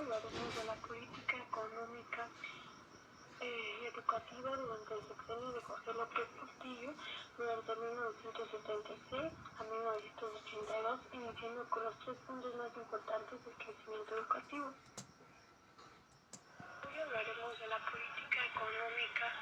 hablaremos de la política económica y educativa durante el sexenio de José López Portillo, durante 1976 a 1982, iniciando con los 3 puntos más importantes del crecimiento educativo. Hoy hablaremos de la política económica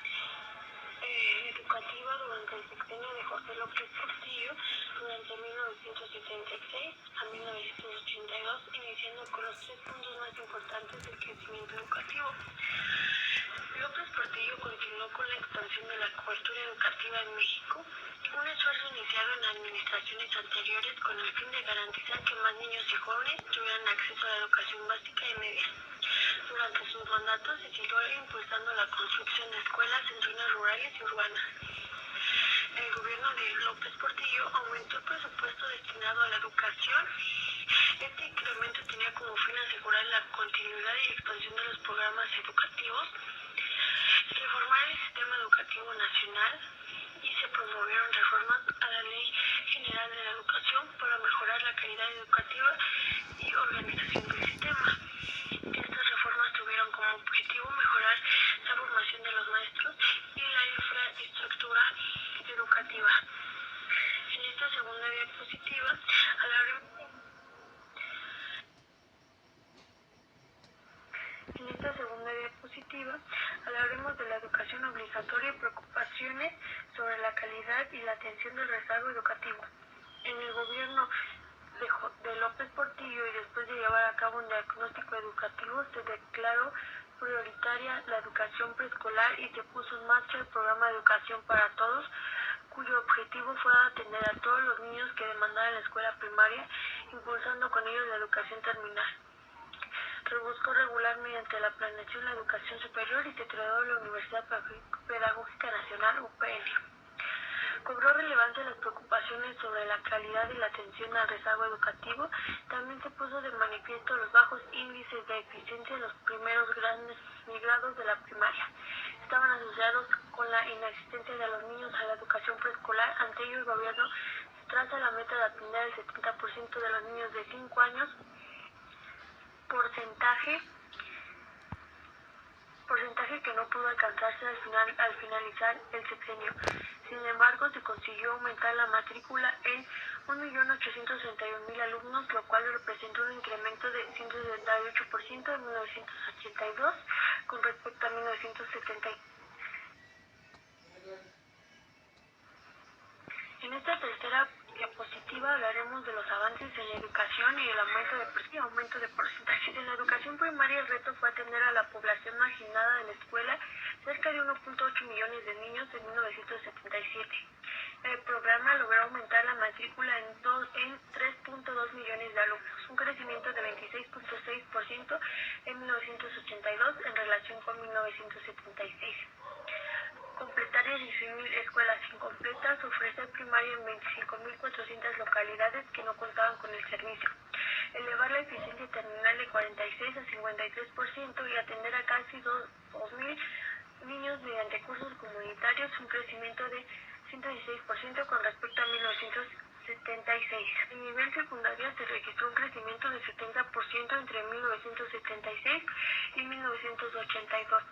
educativa durante el sexenio de José López Portillo, durante 1976 a 1982, iniciando con los 3 puntos más importantes del crecimiento educativo. López Portillo continuó con la expansión de la cobertura educativa en México, un esfuerzo iniciado en administraciones anteriores con el fin de garantizar que más niños y jóvenes tuvieran acceso a la educación básica y media. Durante sus mandatos se siguió impulsando la construcción de escuelas en zonas rurales y urbanas. El gobierno de López Portillo aumentó el presupuesto destinado a la educación. Este incremento tenía como fin asegurar la continuidad y expansión de los programas educativos, reformar el sistema educativo nacional y se promovieron reformas a la Ley General de la Educación para mejorar la calidad educativa y organización del sistema. Estas reformas tuvieron como objetivo mejorar la formación de los maestros y la infraestructura educativa. En esta segunda diapositiva hablaremos de la educación obligatoria y preocupaciones sobre la calidad y la atención del rezago educativo. En el gobierno de López Portillo y después de llevar a cabo un diagnóstico educativo, se declaró prioritaria la educación preescolar y se puso en marcha el programa de educación para todos, cuyo objetivo fue atender a todos los niños que demandaban la escuela primaria, impulsando con ellos la educación terminal. Se buscó regular mediante la planeación la educación superior y se creó la Universidad Pedagógica Nacional, UPN. Cobró relevancia las preocupaciones sobre la calidad y la atención al rezago educativo. También se puso de manifiesto los bajos índices de eficiencia en los primeros grandes grados de la primaria. Estaban asociados con la inasistencia de los niños a la educación preescolar. Ante ello, el gobierno traza la meta de atender al 70% de los niños de 5 años, porcentaje que no pudo alcanzarse al finalizar el sexenio. Sin embargo, se consiguió aumentar la matrícula en 1.861.000 alumnos, lo cual representa un incremento de 178% en 1982 con respecto a 1970. En esta tercera diapositiva hablaremos de los avances en la educación y el aumento de porcentajes. En la educación primaria el reto fue atender a la población marginada de la escuela, cerca de 1.8 millones de niños en 1977. El programa logró aumentar la matrícula en 3.2 millones de alumnos, un crecimiento de 26.6% en 1982 en relación con 1976. Completar 16.000 escuelas incompletas, ofrecer primaria en 25.400 localidades que no contaban con el servicio, elevar la eficiencia terminal de 46 a 53% y atender a casi 2.000 niños mediante cursos comunitarios, un crecimiento de 116% con respecto a 1976. En nivel secundario se registró un crecimiento de 70% entre 1976 y 1982,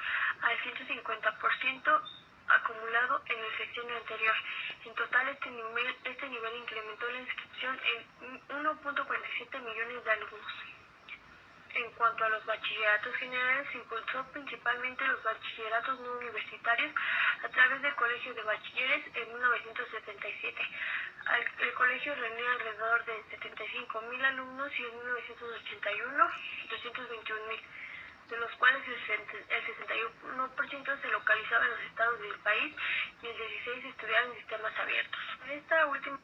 al 150% acumulado en el sexenio anterior. En total, este nivel incrementó la inscripción en 1.47 millones de alumnos. En cuanto a los bachilleratos generales, se impulsó principalmente los bachilleratos no universitarios a través del Colegio de Bachilleres en 1977. El colegio reunía alrededor de 75.000 alumnos y en 1981, 221.000. De los cuales el 61% se localizaba en los estados del país y el 16% estudiaba en sistemas abiertos. En esta última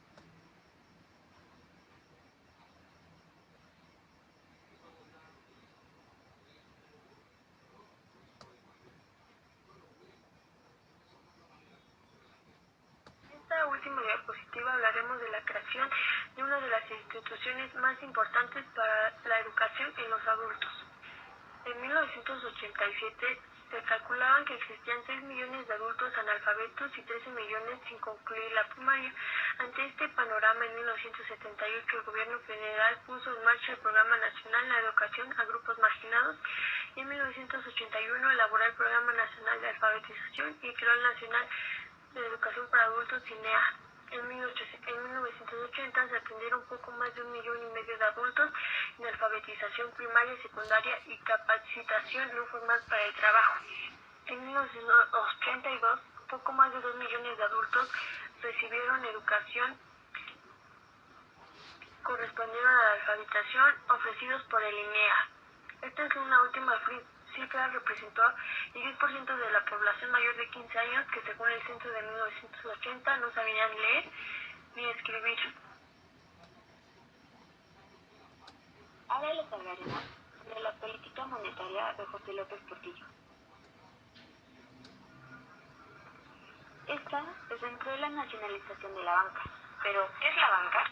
diapositiva hablaremos de la creación de una de las instituciones más importantes para la educación en los adultos. En 1987 Se calculaban que existían 6 millones de adultos analfabetos y 13 millones sin concluir la primaria. Ante este panorama, en 1978 el gobierno federal puso en marcha el Programa Nacional de Educación a Grupos Marginados y en 1981 elaboró el Programa Nacional de Alfabetización y creó el Nacional de Educación para Adultos INEA. En 1980 se atendieron poco más de 1,5 millones de adultos en alfabetización primaria, secundaria y capacitación no formal para el trabajo. En 1982, poco más de 2 millones de adultos recibieron educación correspondieron a la alfabetización ofrecidos por el INEA. Esta es una última cifra representó el 10% de la población mayor de 15 años que según el censo de 1980 no sabían leer ni escribir. Ahora les hablaremos sobre la política monetaria de José López Portillo. Esta se centró en la nacionalización de la banca. ¿Pero qué es la banca?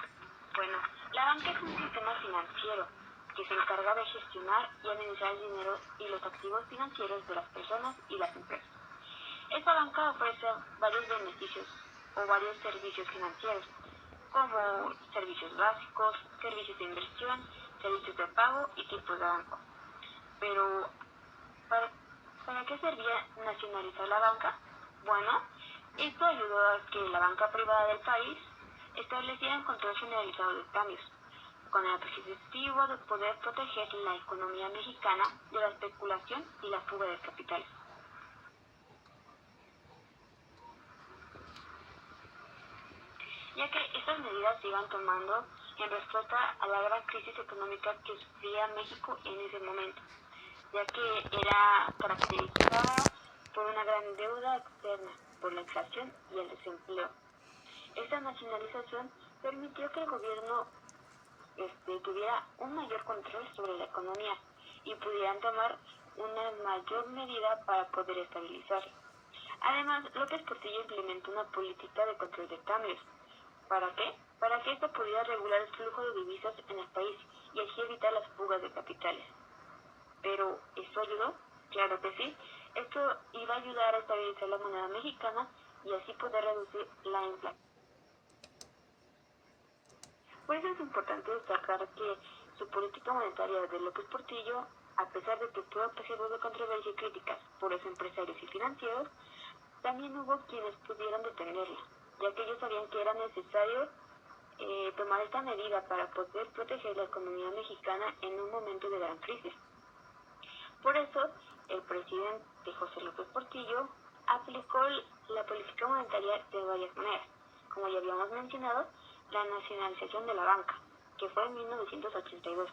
Bueno, la banca es un sistema financiero que se encarga de gestionar y administrar el dinero y los activos financieros de las personas y las empresas. Esta banca ofrece varios beneficios o varios servicios financieros, como servicios básicos, servicios de inversión, servicios de pago y tipos de banco. Pero, ¿para qué servía nacionalizar la banca? Bueno, esto ayudó a que la banca privada del país estableciera un control generalizado de cambios, con el objetivo de poder proteger la economía mexicana de la especulación y la fuga de capitales. Ya que estas medidas se iban tomando en respuesta a la gran crisis económica que sufría México en ese momento, ya que era caracterizada por una gran deuda externa, por la inflación y el desempleo. Esta nacionalización permitió que el gobierno tuviera un mayor control sobre la economía y pudieran tomar una mayor medida para poder estabilizarla. Además, López Portillo implementó una política de control de cambios. ¿Para qué? Para que esto pudiera regular el flujo de divisas en el país y así evitar las fugas de capitales. ¿Pero esto ayudó? Claro que sí. Esto iba a ayudar a estabilizar la moneda mexicana y así poder reducir la inflación. Por eso es importante destacar que su política monetaria de López Portillo, a pesar de que tuvo objetos de controversia y críticas por los empresarios y financieros, también hubo quienes pudieron detenerla, ya que ellos sabían que era necesario tomar esta medida para poder proteger la economía mexicana en un momento de gran crisis. Por eso, el presidente José López Portillo aplicó la política monetaria de varias maneras. Como ya habíamos mencionado, la nacionalización de la banca, que fue en 1982.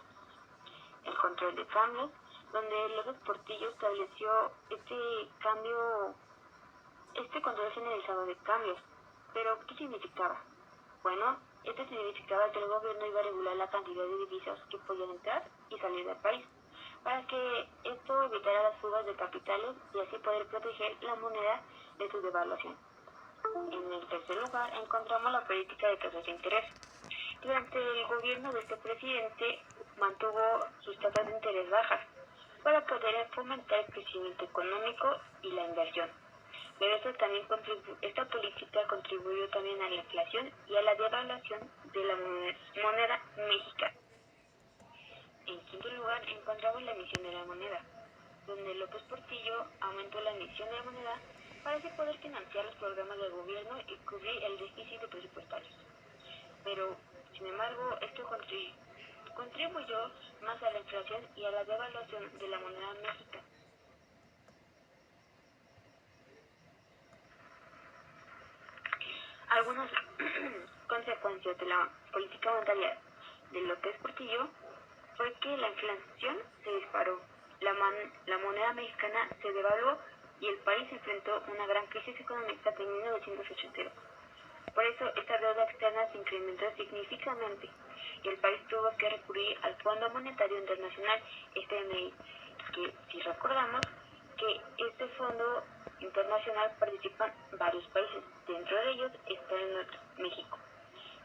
El control de cambios, donde López Portillo estableció este control generalizado de cambios. ¿Pero qué significaba? Bueno, este significaba que el gobierno iba a regular la cantidad de divisas que podían entrar y salir del país, para que esto evitara las fugas de capitales y así poder proteger la moneda de su devaluación. En el tercer lugar encontramos la política de tasas de interés. Durante el gobierno de este presidente mantuvo sus tasas de interés bajas para poder fomentar el crecimiento económico y la inversión. Pero esta política contribuyó también a la inflación y a la devaluación de la moneda mexicana. En quinto lugar encontramos la emisión de la moneda, donde López Portillo aumentó la emisión de la moneda para así poder financiar los programas del gobierno y cubrir el déficit presupuestario. Pero, sin embargo, esto contribuyó más a la inflación y a la devaluación de la moneda mexicana. Algunas consecuencias de la política monetaria de López Portillo fue que la inflación se disparó, la moneda mexicana se devaluó y el país enfrentó una gran crisis económica de 1982. Por eso, esta deuda externa se incrementó significativamente y el país tuvo que recurrir al Fondo Monetario Internacional, FMI, que si recordamos que este fondo internacional participan varios países, dentro de ellos está México,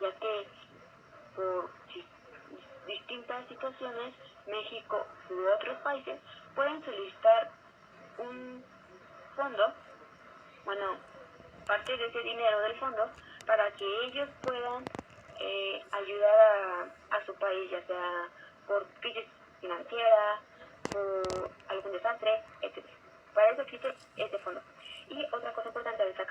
ya que por distintas situaciones México u otros países pueden solicitar un fondo, bueno, parte de ese dinero del fondo para que ellos puedan ayudar a su país, ya sea por crisis financiera, por algún desastre, etc. Para eso existe este fondo. Y otra cosa importante a destacar